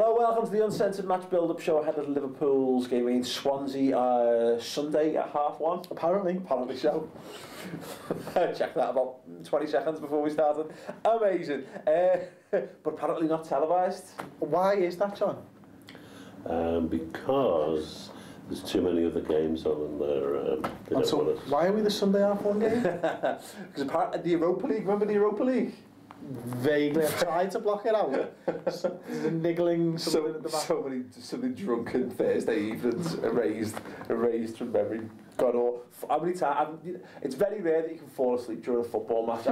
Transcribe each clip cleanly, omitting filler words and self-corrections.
Hello, welcome to the Uncensored match build-up show ahead of Liverpool's game against Swansea Sunday at 1:30. Apparently so. Check that about 20 seconds before we started. Amazing. But apparently not televised. Why is that, John? Because there's too many other games on and they don't want us. Why are we the Sunday half-1 game? Because apparently the Europa League, remember the Europa League? Vaguely, I've tried to block it out. There's a niggling something at the back. So many drunken Thursday evenings erased from memory. God, how many times? It's very rare that you can fall asleep during a football match.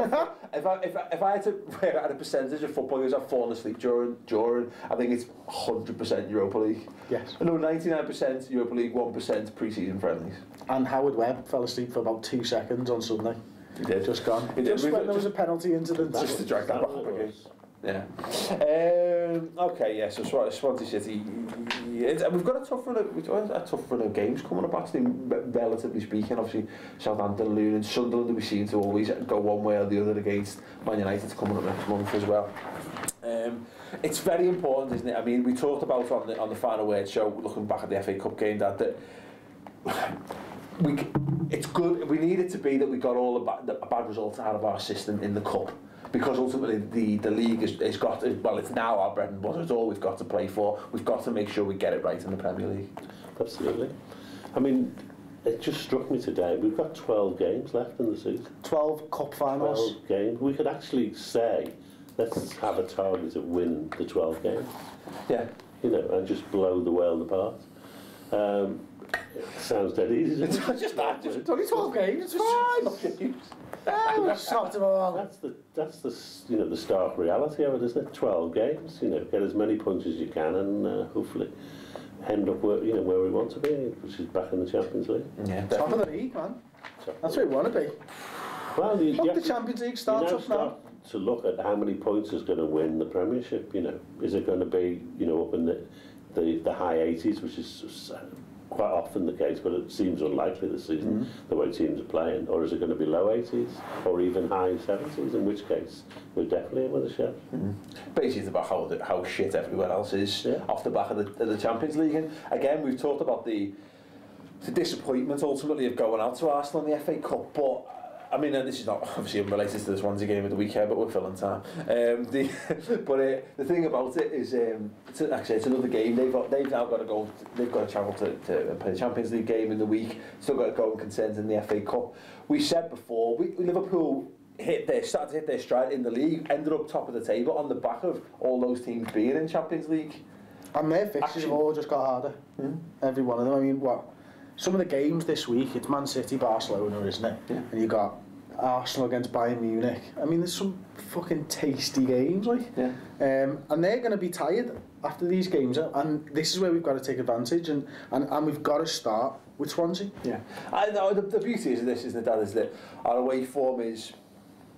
if I had to work out a percentage of football games I've fallen asleep during, I think it's 100% Europa League. Yes. No, 99% Europa League, 1% pre-season friendlies. And Howard Webb fell asleep for about 2 seconds on Sunday. He did. Just gone. He just did. when there was a penalty incident. Just to drag that back again. Yeah. Okay. Yeah. So Swansea City. We've got a tough run of games coming up. Actually, relatively speaking, obviously Southampton, Luton, and Sunderland. We seem to always go one way or the other against Man United coming up next month as well. It's very important, isn't it? I mean, we talked about on the Final Word show, looking back at the FA Cup game, that it's good. We need it to be that we got all the bad results out of our system in the cup, because ultimately the league has got to, well, it's now our bread and butter. It's all we've got to play for. We've got to make sure we get it right in the Premier League. Absolutely. I mean, it just struck me today. We've got 12 games left in the season. 12 cup finals. 12 games. We could actually say, let's have a target of winning the 12 games. Yeah. You know, and just blow the world apart. It sounds dead easy. It's just that. It's only 12 games. It's fine. That's the the stark reality of it, isn't it? 12 games. You know, get as many punches as you can, and hopefully end up where we want to be, which is back in the Champions League. Yeah, top of the league, man. That's where we want to be. Well, the Champions League starts up now. To look at how many points is going to win the Premiership. You know, is it going to be up in the high 80s, which is quite often the case, but it seems unlikely this season, the way teams are playing, or is it going to be low 80s or even high 70s, in which case we're definitely in with a shout. Basically, it's about how shit everywhere else is off the back of the Champions League. And again, we've talked about the disappointment ultimately of going out to Arsenal in the FA Cup, but I mean, and this is not obviously unrelated to the Swansea game of the weekend, but we're filling time. The thing about it is, it's another game. They've now got to go. They've got to travel to play the Champions League game in the week. Still got to go and contend in the FA Cup. We said before, Liverpool started to hit their stride in the league, ended up top of the table on the back of all those teams being in Champions League. And their fixtures have all just got harder. Every one of them. I mean, some of the games this week, it's Man City, Barcelona, isn't it? Yeah. And you got Arsenal against Bayern Munich. I mean, there's some fucking tasty games, like. Yeah. And they're going to be tired after these games, and this is where we've got to take advantage, and we've got to start with Swansea. Yeah. I know the beauty of this, isn't it, Dad, is that our away form is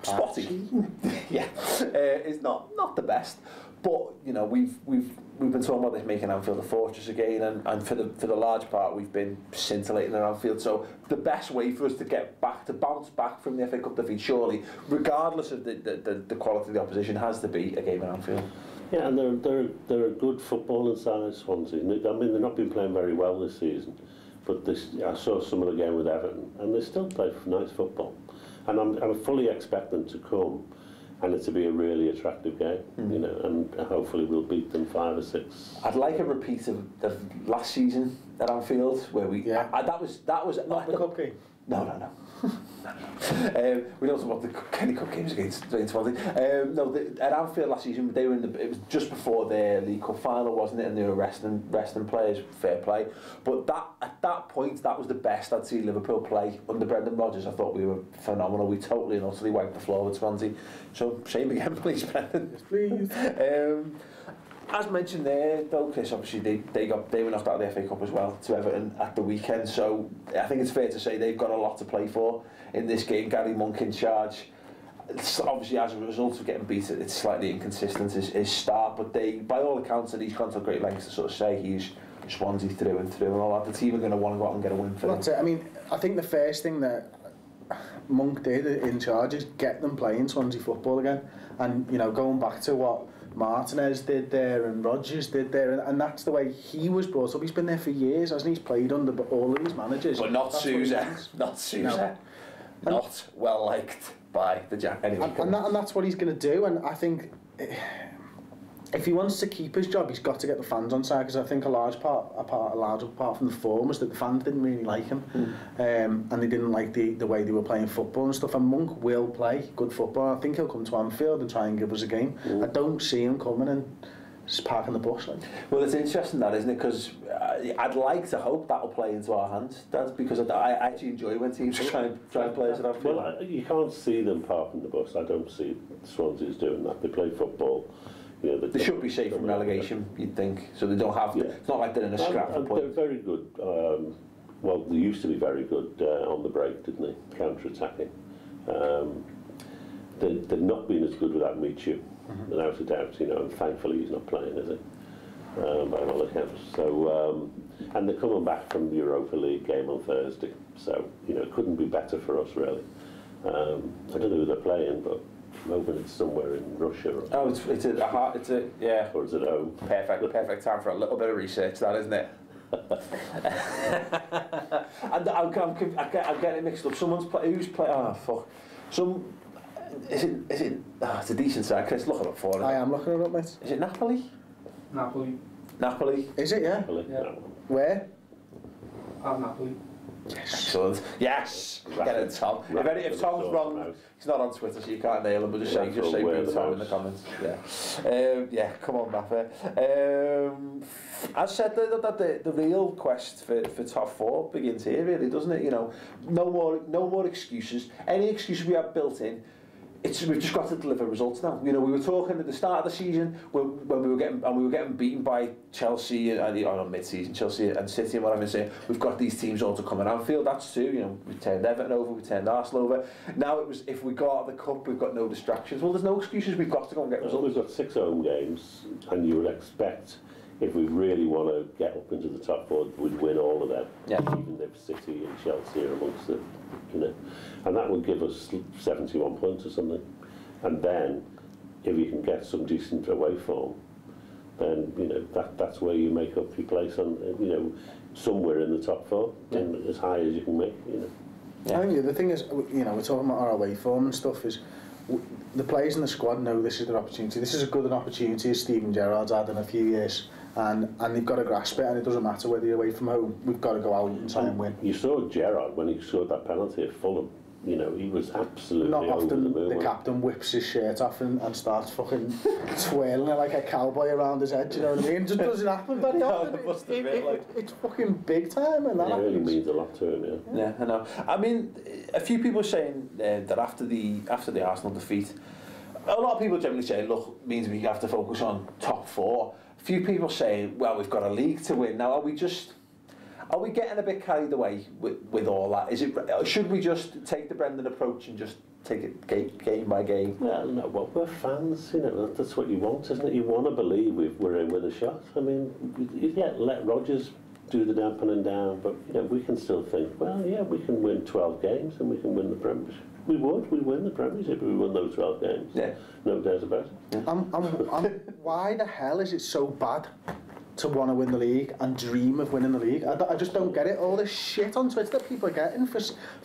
spotty. It's not the best, but we've been talking about this, making Anfield a fortress again, and for the large part we've been scintillating at Anfield. So the best way for us to bounce back from the FA Cup defeat, surely, regardless of the quality of the opposition, has to be a game at Anfield. Yeah, and they're a good footballing side, Swansea. I mean, they've not been playing very well this season, but I saw some of the game with Everton, and they still play nice football. And I'm fully expecting to come and it to be a really attractive game, and hopefully we'll beat them 5 or 6. I'd like a repeat of last season at Anfield, where we that was not the cup game. No. We don't talk about the Kenny Cup games against Swansea. At Anfield last season, they were it was just before their League Cup final, wasn't it? And they were resting players. Fair play. But at that point, that was the best I'd seen Liverpool play under Brendan Rodgers. I thought we were phenomenal. We totally and utterly wiped the floor with Swansea. So same again, please, Brendan. Yes, please. As mentioned there, though, Chris, obviously they were knocked out of the FA Cup as well to Everton at the weekend, so I think it's fair to say they've got a lot to play for in this game. Gary Monk in charge. It's obviously, as a result of getting beaten, it's slightly inconsistent his start, but by all accounts, and he's gone to great lengths to sort of say he's Swansea through and through and all that. The team are going to want to go out and get a win for That's it. I mean, I think the first thing that Monk did in charge is get them playing Swansea football again, and going back to what Martinez did there and Rodgers did there, and that's the way he was brought up. He's been there for years, hasn't he? He's played under all of these managers. But not Sousa. Not Sousa. No. Not well liked by the Jack. Anyway, and that's what he's going to do. And I think if he wants to keep his job, he's got to get the fans on side, because I think a large part from the form was that the fans didn't really like him, and they didn't like the way they were playing football and stuff. And Monk will play good football. I think he'll come to Anfield and try and give us a game. I don't see him coming and just parking the bus. Like. Well, it's interesting that, isn't it? Because I'd like to hope that'll play into our hands. That's because I actually enjoy when teams try and play us at Anfield. Well, you can't see them parking the bus. I don't see Swansea's doing that. They play football. You know, they should be safe from relegation, you'd think, so they don't have to. It's not like they're in a scrap for points. They're very good. Well, they used to be very good on the break, didn't they? Counter-attacking. They've not been as good without Michu, without a doubt. You know, and thankfully he's not playing, is he? By all accounts. So, and they're coming back from the Europa League game on Thursday. So, you know, it couldn't be better for us, really. I don't know who they're playing, but. I'm hoping it's somewhere in Russia. Or yeah. Or is it home? Perfect time for a little bit of research, that, isn't it? And I'm getting it mixed up. Who's playing? Oh fuck! Is it? Oh, it's a decent side. Chris, look it up for it. I am looking it up, mate. Is it Napoli? Napoli. Is it? Yeah. Napoli? Yeah. No. Where? Napoli. Yes. Excellent. Yes. Get it, Tom. If Tom's wrong, he's not on Twitter, so you can't nail him. But just say Tom in the comments. Yeah. Come on, Rafa. I said that the real quest for top four begins here, really, doesn't it? You know, no more excuses. Any excuses we have built in. We've just got to deliver results now. You know, we were talking at the start of the season when we were getting beaten by Chelsea and mid-season Chelsea and City and whatever. Saying we've got these teams all to come at Anfield. That's true. You know, we turned Everton over, we turned Arsenal over. Now it was if we go out of the cup, we've got no distractions. Well, there's no excuses. We've got to go and get results. We've got 6 home games, and you would expect if we really want to get up into the top four, we'd win all of them. Yeah. Even if City and Chelsea are amongst them, you know, and that would give us 71 points or something. And then, if you can get some decent away form, then you know that's where you make up your place on, you know, somewhere in the top four, and as high as you can make, you know. Yeah. I think the thing is, you know, we're talking about our away form and stuff. Is the players in the squad know this is their opportunity. This is as good an opportunity as Steven Gerrard's had in a few years. And they've got to grasp it, and it doesn't matter whether you're away from home. We've got to go out and try and win. You saw Gerrard when he scored that penalty at Fulham. You know, he was absolutely not over often the moon. The captain whips his shirt off and starts fucking twirling it like a cowboy around his head. You know what I mean? It just doesn't happen very often. It's fucking big time, and that it really happens. means a lot to him. Yeah, I know. I mean, a few people are saying that after the Arsenal defeat, a lot of people generally say, look, it means we have to focus on top four. A few people saying, well, we've got a league to win. Now, are we getting a bit carried away with all that? Should we just take the Brendan approach and just take it game by game? Well, no, well, we're fans, you know, that's what you want, isn't it? You want to believe we're in with a shot. I mean, you let Rodgers do the dampening down, but you know, we can still think, well, yeah, we can win 12 games and we can win the Premiership. We'd win the Premiership if we won those 12 games. Yeah. No doubt about it. Yeah. Why the hell is it so bad to want to win the league and dream of winning the league? I just don't get it. All this shit on Twitter that people are getting for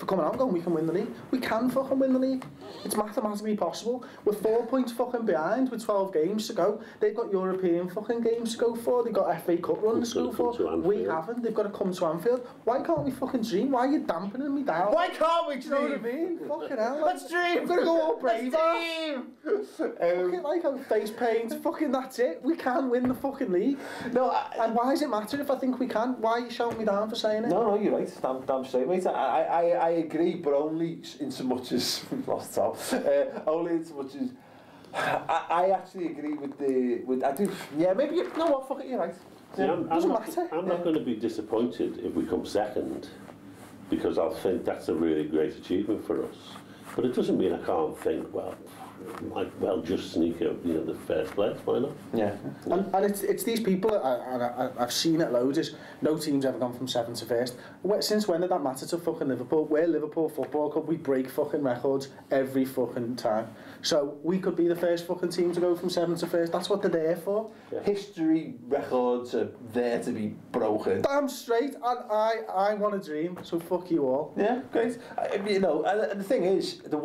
coming out and going, we can win the league. We can fucking win the league. It's mathematically possible. We're 4 points fucking behind with 12 games to go. They've got European fucking games to go for. They've got FA Cup runs to go for. We haven't. They've got to come to Anfield. Why can't we fucking dream? Why are you dampening me down? Why can't we dream? Do you know what I mean? Fucking hell. Let's dream. We're going to go all brave. Let's dream. Fucking like on face paint. Fucking that's it. We can win the fucking league. No, and why does it matter if I think we can? Why are you shouting me down for saying it? No, you're right. Damn straight, mate. I agree, but only in so much as we've lost Tom. Only in so much as I actually agree with I do. Yeah, maybe you know what? Fuck it, you're right. Doesn't matter. I'm not going to be disappointed if we come second, because I'll think that's a really great achievement for us. But it doesn't mean I can't think, well, might well just sneak up, the first place. Why not? Yeah. And it's these people, and I've seen it loads, is no team's ever gone from 7th to 1st. Since when did that matter to fucking Liverpool? We're Liverpool Football Club, we break fucking records every fucking time. So we could be the first fucking team to go from 7th to 1st. That's what they're there for. Yeah. History records are there to be broken. Damn straight, and I want a dream, so fuck you all. Yeah, great. And the thing is, the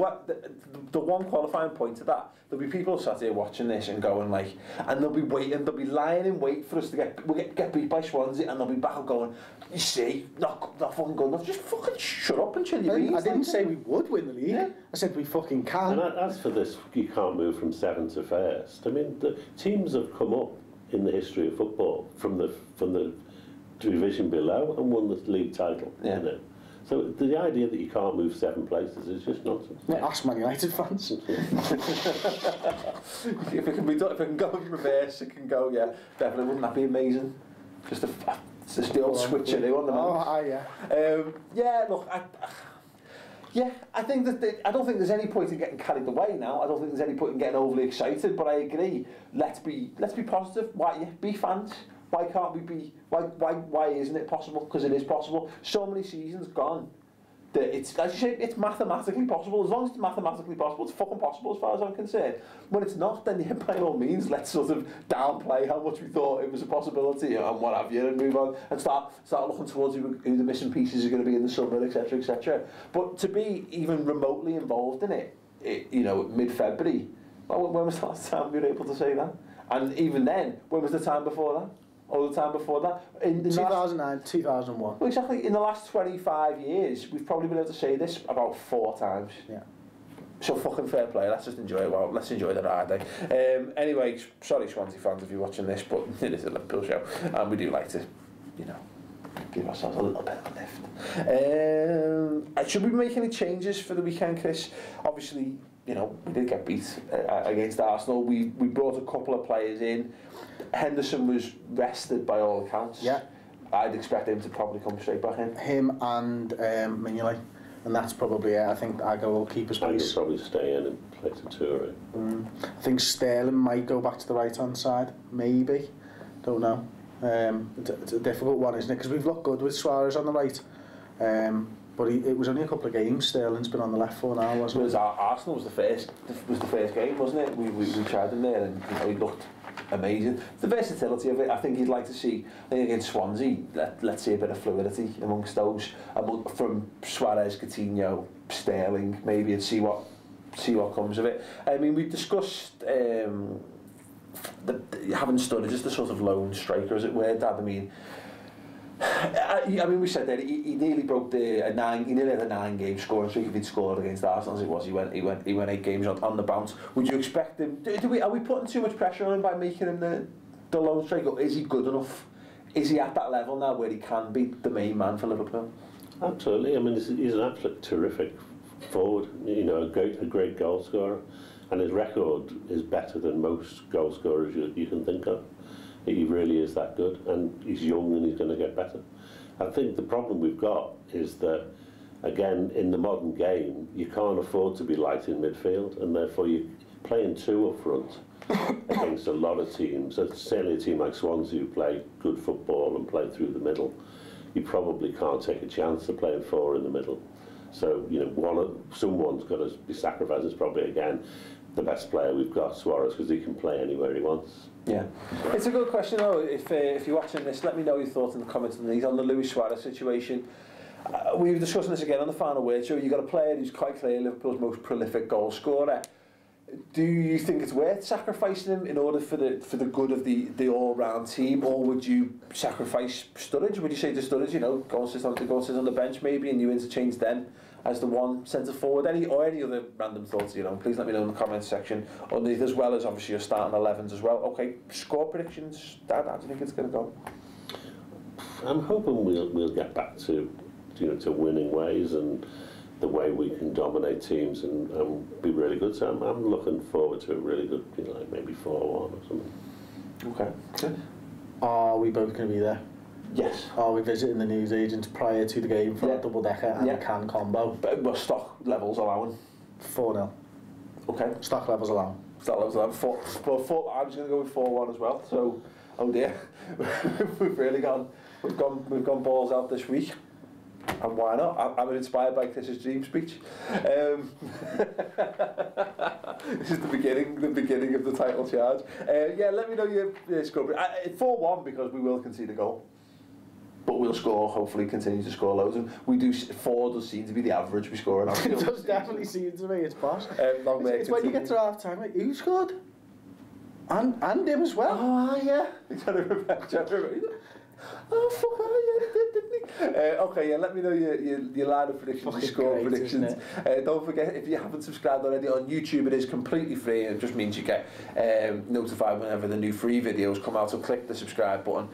one qualifying point to that, there'll be people sat here watching this and going like, and they'll be waiting, they'll be lying in wait for us to get beat by Swansea, and they'll be back going, you see, not fucking good enough, just fucking shut up and chill your beans. I didn't say we would win the league. Yeah. I said we fucking can. And as for this, you can't move from 7th to 1st. I mean, the teams have come up in the history of football from the division below and won the league title. Yeah. So the idea that you can't move 7 places is just nonsense. Yeah, ask Man United fans. If it can be done, if it can go in reverse, it can go. Yeah, definitely. Wouldn't that be amazing? Just the old switcheroo on the man. Yeah. Look, I think that I don't think there's any point in getting carried away now. I don't think there's any point in getting overly excited. But I agree. Let's be positive. Why? Be fans. Why can't we be? Why isn't it possible? Because it is possible. So many seasons gone that it's, as you say, it's mathematically possible. As long as it's mathematically possible, it's fucking possible as far as I'm concerned. When it's not, then yeah, by all means, let's sort of downplay how much we thought it was a possibility and what have you, and move on and start looking towards who the missing pieces are going to be in the summer, etc., etc. But to be even remotely involved in it, mid-February, when was the last time we were able to say that? And even then, when was the time before that? Or the time before that? In 2009, 2001. Well, exactly. In the last 25 years, we've probably been able to say this about 4 times. Yeah. So fucking fair play. Let's just enjoy it. Well, let's enjoy the ride. Anyway, sorry Swansea fans if you're watching this, but it is a Liverpool show, and we do like to, give ourselves a little bit of a lift. Should we make any changes for the weekend, Chris? Obviously, we did get beat against Arsenal. We brought a couple of players in. Henderson was rested by all accounts. Yeah. I'd expect him to probably come straight back in. Him and Mignolet. And that's probably it. I think I go keeper space. I'd probably stay in and play Toure. I think Sterling might go back to the right-hand side. Maybe. Don't know. It's a difficult one, isn't it? Because we've looked good with Suarez on the right. But it was only a couple of games Sterling's been on the left for now, wasn't it? Arsenal was the first game, wasn't it? We tried him there and he looked amazing. The versatility of it, I think you'd like to see. I think against Swansea, let's see a bit of fluidity amongst those, from Suarez, Coutinho, Sterling, maybe, and see what comes of it. I mean, we discussed having Sturridge as the sort of lone striker, as it were, Dad. I mean, we said that he nearly broke he nearly had a 9-game scoring streak if he'd scored against Arsenal as it was. He went 8 games on the bounce. Would you expect him? Are we putting too much pressure on him by making him the lone striker? Is he good enough? Is he at that level now where he can be the main man for Liverpool? Absolutely. I mean, he's an absolute terrific forward. A great goal scorer, and his record is better than most goal scorers you can think of. He really is that good, and he's young and he's going to get better. I think the problem we've got is that, again, in the modern game, you can't afford to be light in midfield, and therefore you're playing 2 up front against a lot of teams. Certainly a team like Swansea who play good football and play through the middle. You probably can't take a chance of playing 4 in the middle. So, someone's got to be sacrificed. It's probably, again, the best player we've got, Suarez, because he can play anywhere he wants. Yeah, it's a good question though. If you're watching this, let me know your thoughts in the comments on the Luis Suarez situation. We were discussing this again on the Final Word show. You've got a player who's quite clearly Liverpool's most prolific goal scorer. Do you think it's worth sacrificing him in order for the good of the all-round team, or would you sacrifice Sturridge? Would you say to Sturridge, go and sit on the bench maybe, and you interchange them as the one centre forward? Any other random thoughts? Please let me know in the comments section underneath, as well as obviously your starting 11s as well. Okay, score predictions, Dad. How do you think it's going to go? I'm hoping we'll get back to winning ways and the way we can dominate teams and be really good. So I'm looking forward to a really good, like maybe 4-1 or something. Okay. Good. Are we both going to be there? Yes. Are we visiting the newsagents prior to the game for a double-decker and a can combo? But stock levels allowing? 4-0. Okay. Stock levels allow. Stock levels allow. I was going to go with 4-1 as well. So, oh dear, we've really gone. We've gone balls out this week. And why not? I'm inspired by Chris's dream speech. This is the beginning of the title charge. Yeah, let me know your score. 4-1 because we will concede a goal. But we'll score, hopefully continue to score loads. And we do, 4 does seem to be the average we score. It does definitely seem to me, it's boss. It's when you get to half time, like, who scored? And him as well. Oh, yeah. I'm trying to remember. Oh, fuck, oh, yeah, he didn't he? Okay, yeah, let me know your line of predictions, your score predictions. Don't forget, if you haven't subscribed already on YouTube, it is completely free, and it just means you get notified whenever the new free videos come out, so click the subscribe button,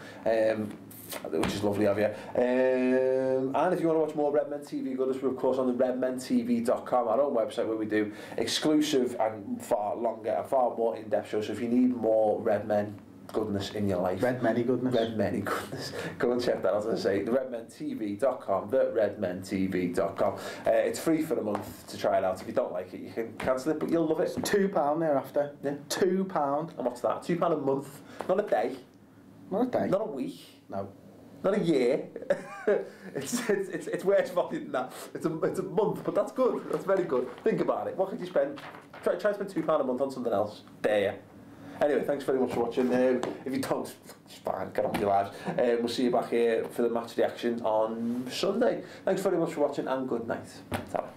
which is lovely of you. And if you want to watch more Redmen TV goodness, we're of course on the redmentv.com, our own website, where we do exclusive and far longer and far more in-depth shows, so if you need more Redmen goodness in your life. Redmen goodness. Go and check that out, as I say. The redmentv.com, the redmentv.com. It's free for a month to try it out. If you don't like it, you can cancel it, but you'll love it. It's £2 thereafter. Yeah. £2. And what's that? £2 a month. Not a day. Not a day. Not a week. No. Not a year. It's worse value than that. It's a month, but that's good. That's very good. Think about it. What could you spend? Try and spend £2 a month on something else. Dare you? Anyway, thanks very much for watching. If you don't, it's fine, get on with your lives. We'll see you back here for the match reaction on Sunday. Thanks very much for watching and good night. Ta-ra.